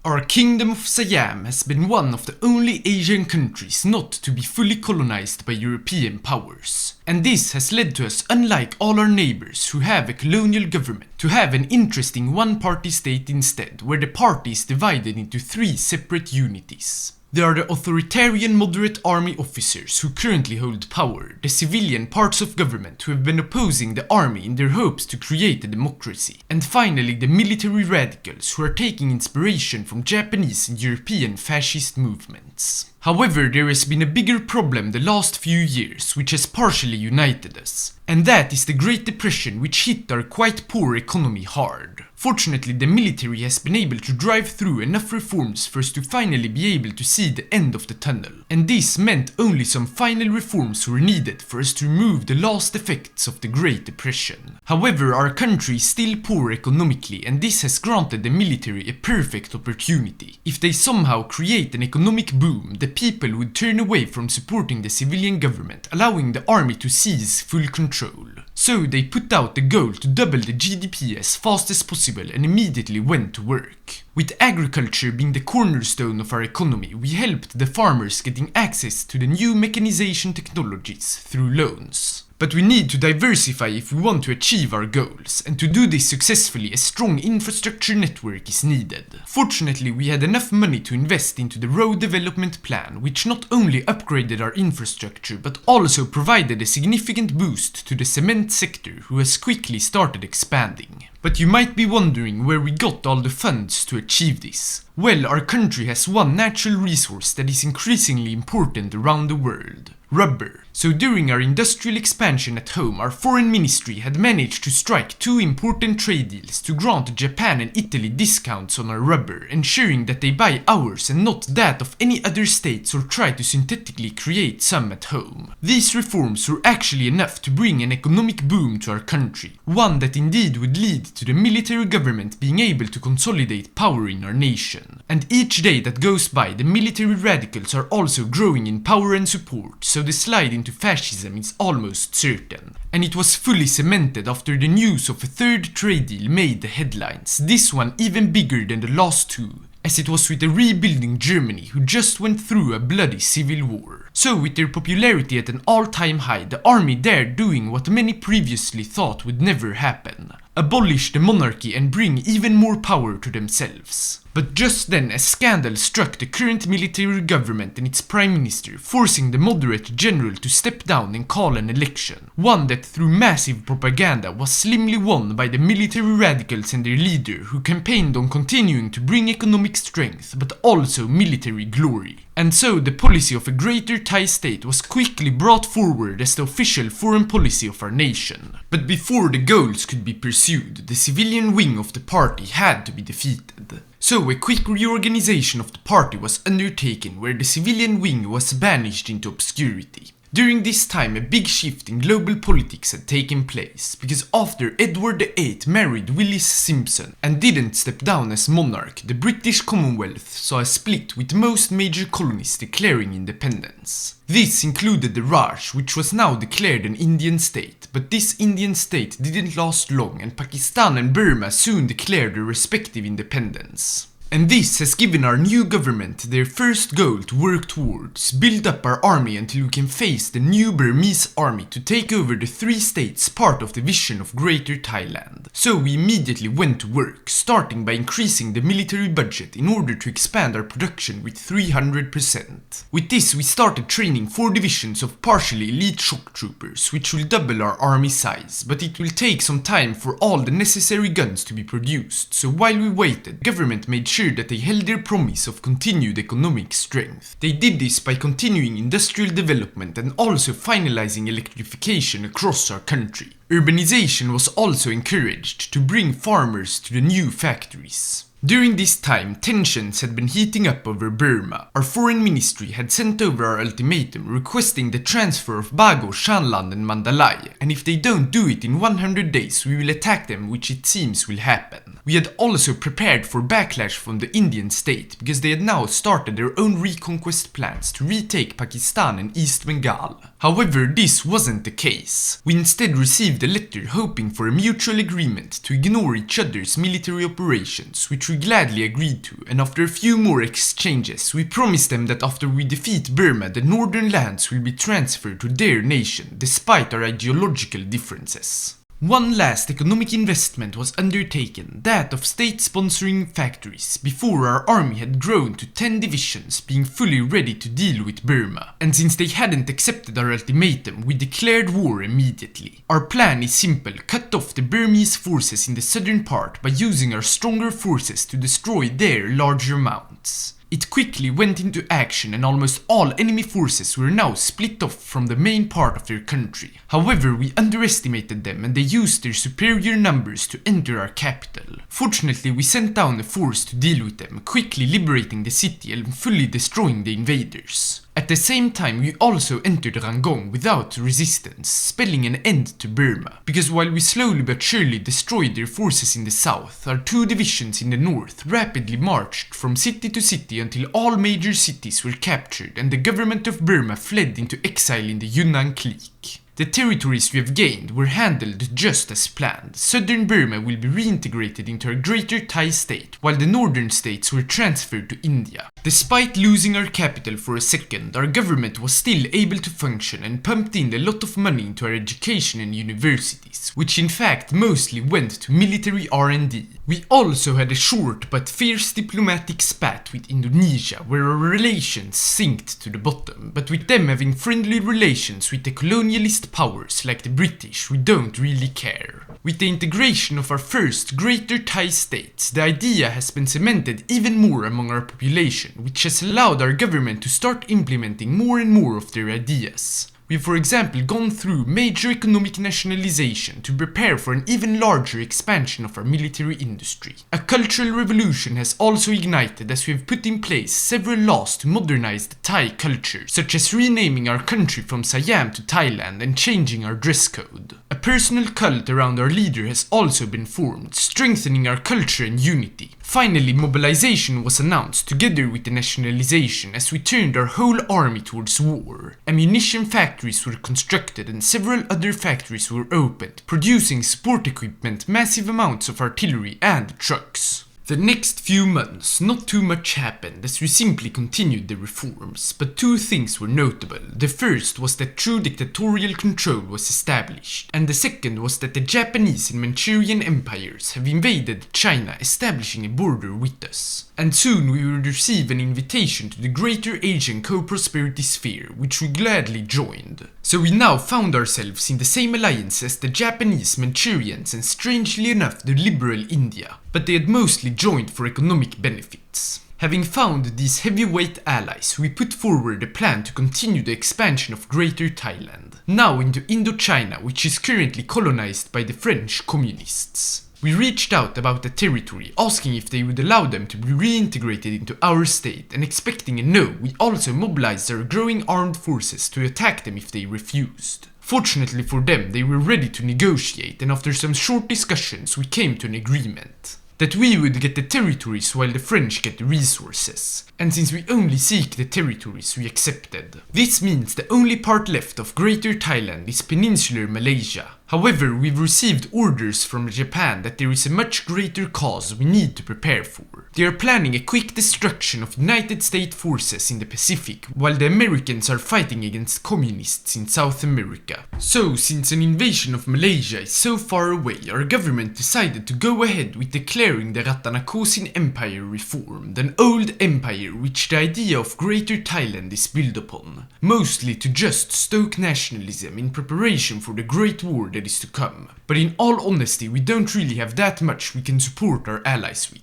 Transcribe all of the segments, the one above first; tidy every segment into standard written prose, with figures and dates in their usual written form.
Our kingdom of Siam has been one of the only Asian countries not to be fully colonized by European powers. And this has led to us, unlike all our neighbors who have a colonial government, to have an interesting one-party state instead, where the party is divided into three separate unities. There are the authoritarian moderate army officers who currently hold power, the civilian parts of government who have been opposing the army in their hopes to create a democracy, and finally the military radicals who are taking inspiration from Japanese and European fascist movements. However, there has been a bigger problem the last few years which has partially united us, and that is the Great Depression, which hit our quite poor economy hard. Fortunately, the military has been able to drive through enough reforms for us to finally be able to see the end of the tunnel, and this meant only some final reforms were needed for us to remove the last effects of the Great Depression. However, our country is still poor economically, and this has granted the military a perfect opportunity. If they somehow create an economic boom, the people would turn away from supporting the civilian government, allowing the army to seize full control. So they put out the goal to double the GDP as fast as possible and immediately went to work. With agriculture being the cornerstone of our economy, we helped the farmers getting access to the new mechanization technologies through loans. But we need to diversify if we want to achieve our goals, and to do this successfully a strong infrastructure network is needed. Fortunately, we had enough money to invest into the road development plan, which not only upgraded our infrastructure but also provided a significant boost to the cement sector, who has quickly started expanding. But you might be wondering where we got all the funds to achieve this. Well, our country has one natural resource that is increasingly important around the world: rubber. So during our industrial expansion at home, our foreign ministry had managed to strike two important trade deals to grant Japan and Italy discounts on our rubber, ensuring that they buy ours and not that of any other states or try to synthetically create some at home. These reforms were actually enough to bring an economic boom to our country, one that indeed would lead to the military government being able to consolidate power in our nation. And each day that goes by, the military radicals are also growing in power and support, so the slide into fascism is almost certain. And it was fully cemented after the news of a third trade deal made the headlines, this one even bigger than the last two, as it was with a rebuilding Germany who just went through a bloody civil war. So with their popularity at an all-time high, the army dared doing what many previously thought would never happen: abolish the monarchy and bring even more power to themselves. But just then a scandal struck the current military government and its prime minister, forcing the moderate general to step down and call an election. One that through massive propaganda was slimly won by the military radicals and their leader, who campaigned on continuing to bring economic strength but also military glory. And so the policy of a greater Thai state was quickly brought forward as the official foreign policy of our nation. But before the goals could be pursued, the civilian wing of the party had to be defeated. So a quick reorganization of the party was undertaken, where the civilian wing was banished into obscurity. During this time, a big shift in global politics had taken place, because after Edward VIII married Willis Simpson and didn't step down as monarch, the British Commonwealth saw a split, with most major colonies declaring independence. This included the Raj, which was now declared an Indian state, but this Indian state didn't last long, and Pakistan and Burma soon declared their respective independence. And this has given our new government their first goal to work towards: build up our army until we can face the new Burmese army to take over the three states part of the vision of Greater Thailand. So we immediately went to work, starting by increasing the military budget in order to expand our production with 300%. With this we started training 4 divisions of partially elite shock troopers, which will double our army size, but it will take some time for all the necessary guns to be produced. So while we waited, government made sure that they held their promise of continued economic strength. They did this by continuing industrial development and also finalizing electrification across our country. Urbanization was also encouraged to bring farmers to the new factories. During this time, tensions had been heating up over Burma. Our foreign ministry had sent over our ultimatum requesting the transfer of Bago, Shanland and Mandalay, and if they don't do it in 100 days we will attack them, which it seems will happen. We had also prepared for backlash from the Indian state, because they had now started their own reconquest plans to retake Pakistan and East Bengal. However, this wasn't the case. We instead received a letter hoping for a mutual agreement to ignore each other's military operations, which we we gladly agreed to, and after a few more exchanges, we promised them that after we defeat Burma, the northern lands will be transferred to their nation, despite our ideological differences. One last economic investment was undertaken, that of state-sponsoring factories, before our army had grown to 10 divisions, being fully ready to deal with Burma. And since they hadn't accepted our ultimatum, we declared war immediately. Our plan is simple: cut off the Burmese forces in the southern part by using our stronger forces to destroy their larger mounts. It quickly went into action, and almost all enemy forces were now split off from the main part of their country. However, we underestimated them, and they used their superior numbers to enter our capital. Fortunately, we sent down a force to deal with them, quickly liberating the city and fully destroying the invaders. At the same time, we also entered Rangoon without resistance, spelling an end to Burma. Because while we slowly but surely destroyed their forces in the south, our 2 divisions in the north rapidly marched from city to city until all major cities were captured and the government of Burma fled into exile in the Yunnan clique. The territories we have gained were handled just as planned. Southern Burma will be reintegrated into our Greater Thai state, while the northern states were transferred to India. Despite losing our capital for a second, our government was still able to function and pumped in a lot of money into our education and universities, which in fact mostly went to military R&D. We also had a short but fierce diplomatic spat with Indonesia, where our relations sinked to the bottom, but with them having friendly relations with the colonialist powers like the British, we don't really care. With the integration of our first Greater Thai states, the idea has been cemented even more among our population, which has allowed our government to start implementing more and more of their ideas. We've, for example, gone through major economic nationalization to prepare for an even larger expansion of our military industry. A cultural revolution has also ignited as we have put in place several laws to modernize the Thai culture, such as renaming our country from Siam to Thailand and changing our dress code. A personal cult around our leader has also been formed, strengthening our culture and unity. Finally, mobilization was announced together with the nationalization as we turned our whole army towards war. Ammunition factories were constructed and several other factories were opened, producing support equipment, massive amounts of artillery and trucks. The next few months, not too much happened as we simply continued the reforms, but 2 things were notable. The first was that true dictatorial control was established, and the second was that the Japanese and Manchurian empires have invaded China, establishing a border with us. And soon we would receive an invitation to the Greater Asian Co-Prosperity Sphere, which we gladly joined. So we now found ourselves in the same alliance as the Japanese, Manchurians, and strangely enough the liberal India, but they had mostly joined for economic benefits. Having found these heavyweight allies, we put forward a plan to continue the expansion of Greater Thailand, now into Indochina, which is currently colonized by the French communists. We reached out about the territory, asking if they would allow them to be reintegrated into our state, and expecting a no, we also mobilized our growing armed forces to attack them if they refused. Fortunately for them, they were ready to negotiate, and after some short discussions, we came to an agreement. That we would get the territories while the French get the resources. And since we only seek the territories, we accepted. This means the only part left of Greater Thailand is peninsular Malaysia. However, we've received orders from Japan that there is a much greater cause we need to prepare for. They are planning a quick destruction of United States forces in the Pacific, while the Americans are fighting against communists in South America. So, since an invasion of Malaysia is so far away, our government decided to go ahead with declaring the Ratanakosin Empire reformed, an old empire which the idea of Greater Thailand is built upon, mostly to just stoke nationalism in preparation for the Great War that is to come. But in all honesty, we don't really have that much we can support our allies with.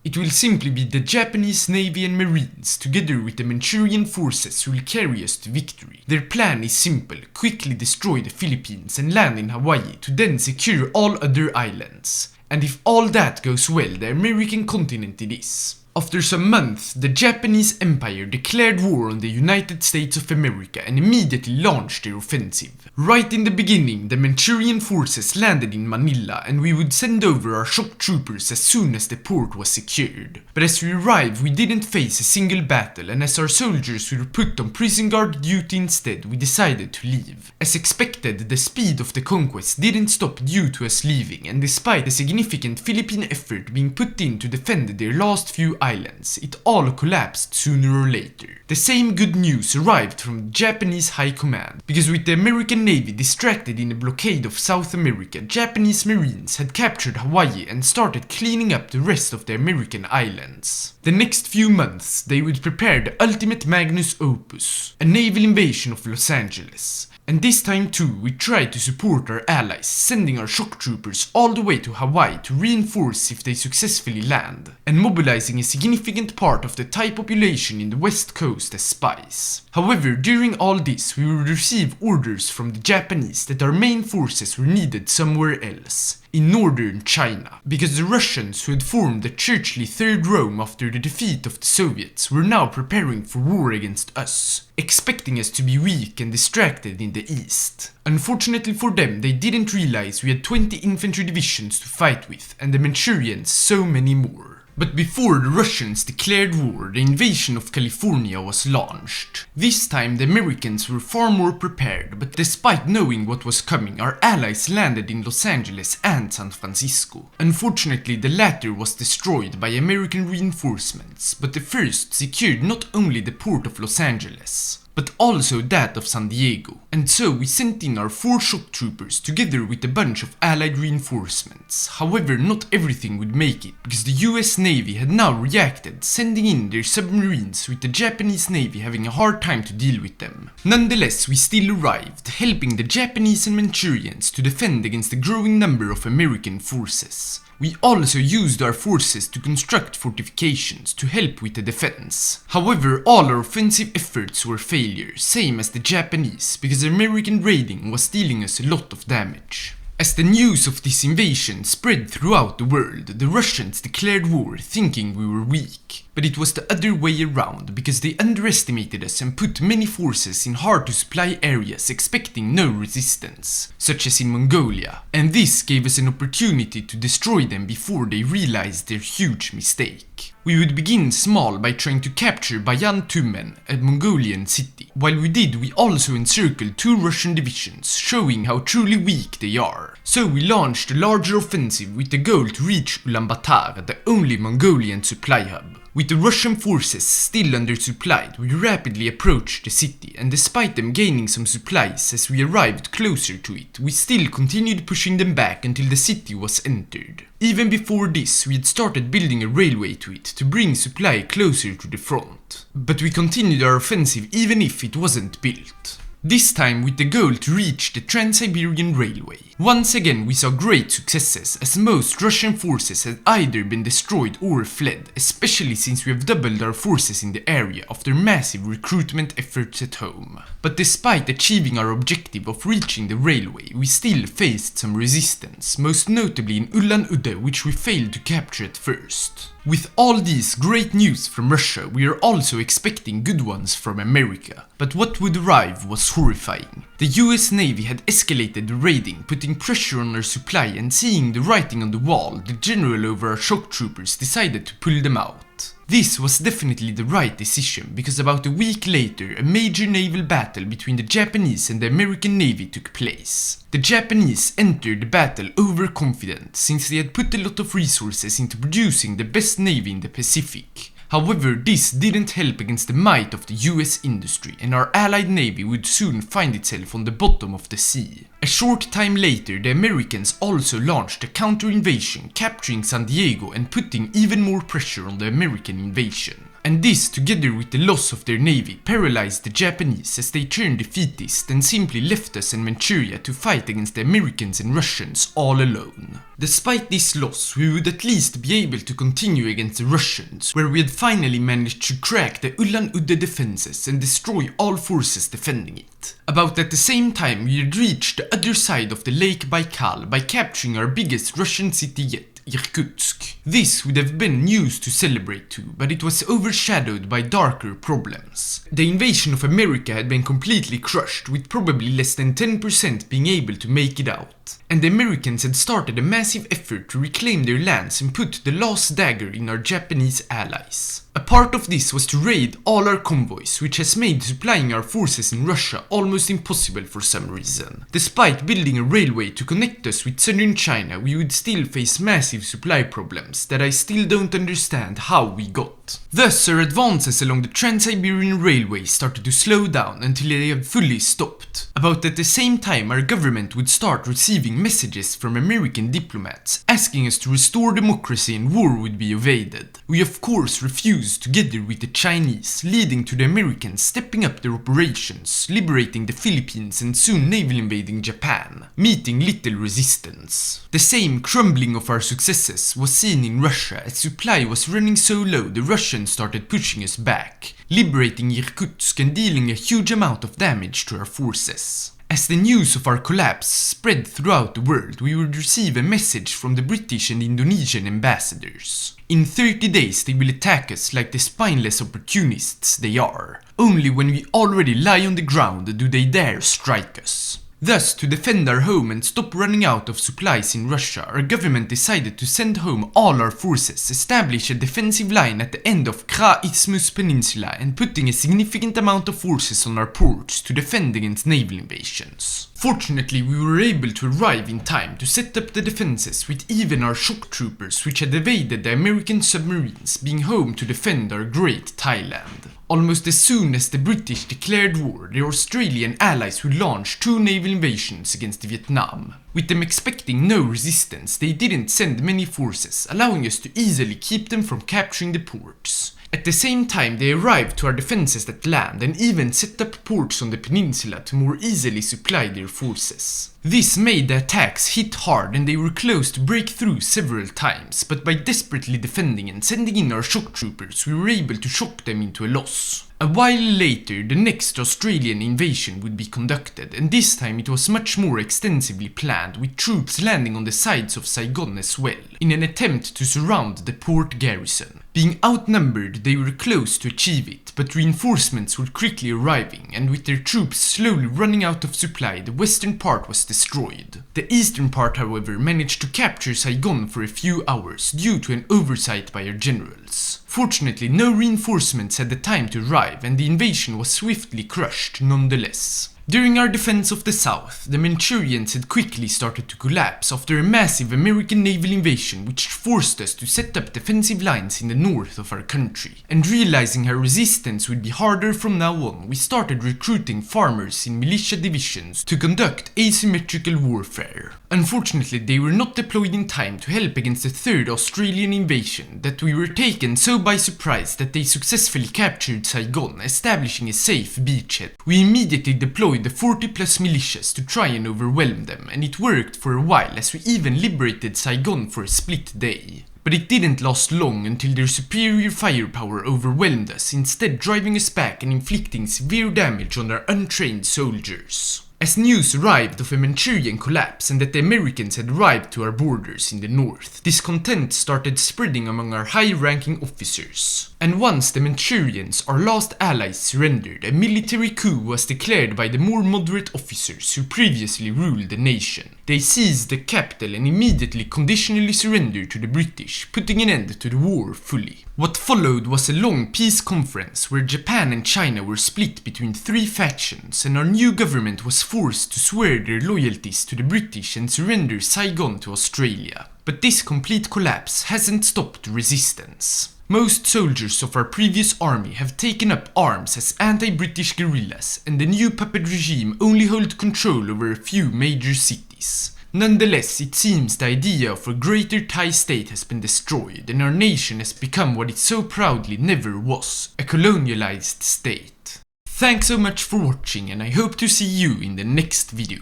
It will simply be the Japanese Navy and Marines, together with the Manchurian forces, who will carry us to victory. Their plan is simple: quickly destroy the Philippines and land in Hawaii to then secure all other islands. And if all that goes well, the American continent it is. After some months, the Japanese Empire declared war on the United States of America and immediately launched their offensive. Right in the beginning, the Manchurian forces landed in Manila and we would send over our shock troopers as soon as the port was secured. But as we arrived, we didn't face a single battle, and as our soldiers were put on prison guard duty instead, we decided to leave. As expected, the speed of the conquest didn't stop due to us leaving, and despite a significant Philippine effort being put in to defend their last few islands, it all collapsed sooner or later. The same good news arrived from the Japanese High Command, because with the American Navy distracted in a blockade of South America, Japanese Marines had captured Hawaii and started cleaning up the rest of the American islands. The next few months, they would prepare the ultimate magnus opus, a naval invasion of Los Angeles. And this time too, we tried to support our allies, sending our shock troopers all the way to Hawaii to reinforce if they successfully land, and mobilizing a significant part of the Thai population in the west coast as spies. However, during all this, we would receive orders from the Japanese that our main forces were needed somewhere else, in northern China, because the Russians who had formed the churchly Third Rome after the defeat of the Soviets were now preparing for war against us, expecting us to be weak and distracted in the east. Unfortunately for them, they didn't realize we had 20 infantry divisions to fight with, and the Manchurians so many more. But before the Russians declared war, the invasion of California was launched. This time the Americans were far more prepared, but despite knowing what was coming, our allies landed in Los Angeles and San Francisco. Unfortunately, the latter was destroyed by American reinforcements, but the first secured not only the port of Los Angeles, but also that of San Diego. And so we sent in our 4 shock troopers together with a bunch of allied reinforcements. However, not everything would make it, because the US Navy had now reacted, sending in their submarines, with the Japanese Navy having a hard time to deal with them. Nonetheless, we still arrived, helping the Japanese and Manchurians to defend against the growing number of American forces. We also used our forces to construct fortifications to help with the defense. However, all our offensive efforts were failures, same as the Japanese, because the American raiding was dealing us a lot of damage. As the news of this invasion spread throughout the world, the Russians declared war thinking we were weak. But it was the other way around, because they underestimated us and put many forces in hard-to-supply areas expecting no resistance, such as in Mongolia. And this gave us an opportunity to destroy them before they realized their huge mistake. We would begin small by trying to capture Bayan Tumen, a Mongolian city. While we did, we also encircled 2 Russian divisions, showing how truly weak they are. So we launched a larger offensive with the goal to reach Ulaanbaatar, the only Mongolian supply hub. With the Russian forces still undersupplied, we rapidly approached the city, and despite them gaining some supplies as we arrived closer to it, we still continued pushing them back until the city was entered. Even before this, we had started building a railway to it to bring supply closer to the front. But we continued our offensive even if it wasn't built. This time with the goal to reach the Trans-Siberian Railway. Once again we saw great successes, as most Russian forces had either been destroyed or fled, especially since we have doubled our forces in the area after massive recruitment efforts at home. But despite achieving our objective of reaching the railway, we still faced some resistance, most notably in Ulan-Ude, which we failed to capture at first. With all these great news from Russia, we are also expecting good ones from America. But what would arrive was horrifying. The US Navy had escalated the raiding, putting pressure on our supply, and seeing the writing on the wall, the general over our shock troopers decided to pull them out. This was definitely the right decision, because about a week later a major naval battle between the Japanese and the American Navy took place. The Japanese entered the battle overconfident, since they had put a lot of resources into producing the best navy in the Pacific. However, this didn't help against the might of the US industry, and our allied navy would soon find itself on the bottom of the sea. A short time later, the Americans also launched a counter-invasion, capturing San Diego and putting even more pressure on the American invasion. And this, together with the loss of their navy, paralyzed the Japanese as they turned defeatist and simply left us in Manchuria to fight against the Americans and Russians all alone. Despite this loss, we would at least be able to continue against the Russians, where we had finally managed to crack the Ulan-Ude defenses and destroy all forces defending it. About at the same time, we had reached the other side of the Lake Baikal by capturing our biggest Russian city yet, Irkutsk. This would have been news to celebrate too, but it was overshadowed by darker problems. The invasion of America had been completely crushed, with probably less than 10% being able to make it out. And the Americans had started a massive effort to reclaim their lands and put the last dagger in our Japanese allies. A part of this was to raid all our convoys, which has made supplying our forces in Russia almost impossible for some reason. Despite building a railway to connect us with southern China, we would still face massive supply problems that I still don't understand how we got. Thus, our advances along the Trans-Siberian Railway started to slow down until they had fully stopped. About at the same time, our government would start receiving messages from American diplomats asking us to restore democracy and war would be evaded. We of course refused together with the Chinese, leading to the Americans stepping up their operations, liberating the Philippines and soon naval invading Japan, meeting little resistance. The same crumbling of our successes was seen in Russia as supply was running so low the Russians started pushing us back, liberating Irkutsk and dealing a huge amount of damage to our forces. As the news of our collapse spread throughout the world, we would receive a message from the British and Indonesian ambassadors. In 30 days they will attack us like the spineless opportunists they are. Only when we already lie on the ground do they dare strike us. Thus, to defend our home and stop running out of supplies in Russia, our government decided to send home all our forces, establish a defensive line at the end of Kra Isthmus Peninsula and putting a significant amount of forces on our ports to defend against naval invasions. Fortunately, we were able to arrive in time to set up the defenses with even our shock troopers which had evaded the American submarines being home to defend our great Thailand. Almost as soon as the British declared war, the Australian allies would launch 2 naval invasions against Vietnam. With them expecting no resistance, they didn't send many forces, allowing us to easily keep them from capturing the ports. At the same time, they arrived to our defenses at land and even set up ports on the peninsula to more easily supply their forces. This made the attacks hit hard and they were close to break through several times, but by desperately defending and sending in our shock troopers, we were able to shock them into a loss. A while later, the next Australian invasion would be conducted, and this time it was much more extensively planned, with troops landing on the sides of Saigon as well, in an attempt to surround the port garrison. Being outnumbered, they were close to achieve it, but reinforcements were quickly arriving, and with their troops slowly running out of supply, the western part was destroyed. The eastern part, however, managed to capture Saigon for a few hours due to an oversight by our generals. Fortunately, no reinforcements had the time to arrive, and the invasion was swiftly crushed nonetheless. During our defense of the south, the Manchurians had quickly started to collapse after a massive American naval invasion which forced us to set up defensive lines in the north of our country. And realizing our resistance would be harder from now on, we started recruiting farmers in militia divisions to conduct asymmetrical warfare. Unfortunately, they were not deployed in time to help against the third Australian invasion, that we were taken so by surprise that they successfully captured Saigon, establishing a safe beachhead. We immediately deployed the 40+ militias to try and overwhelm them, and it worked for a while as we even liberated Saigon for a split day. But it didn't last long until their superior firepower overwhelmed us, instead driving us back and inflicting severe damage on our untrained soldiers. As news arrived of a Manchurian collapse and that the Americans had arrived to our borders in the north, discontent started spreading among our high-ranking officers. And once the Manchurians, our last allies, surrendered, a military coup was declared by the more moderate officers who previously ruled the nation. They seized the capital and immediately conditionally surrendered to the British, putting an end to the war fully. What followed was a long peace conference where Japan and China were split between 3 factions, and our new government was forced to swear their loyalties to the British and surrender Saigon to Australia. But this complete collapse hasn't stopped resistance. Most soldiers of our previous army have taken up arms as anti-British guerrillas, and the new puppet regime only holds control over a few major cities. Nonetheless, it seems the idea of a greater Thai state has been destroyed, and our nation has become what it so proudly never was, a colonialized state. Thanks so much for watching, and I hope to see you in the next video.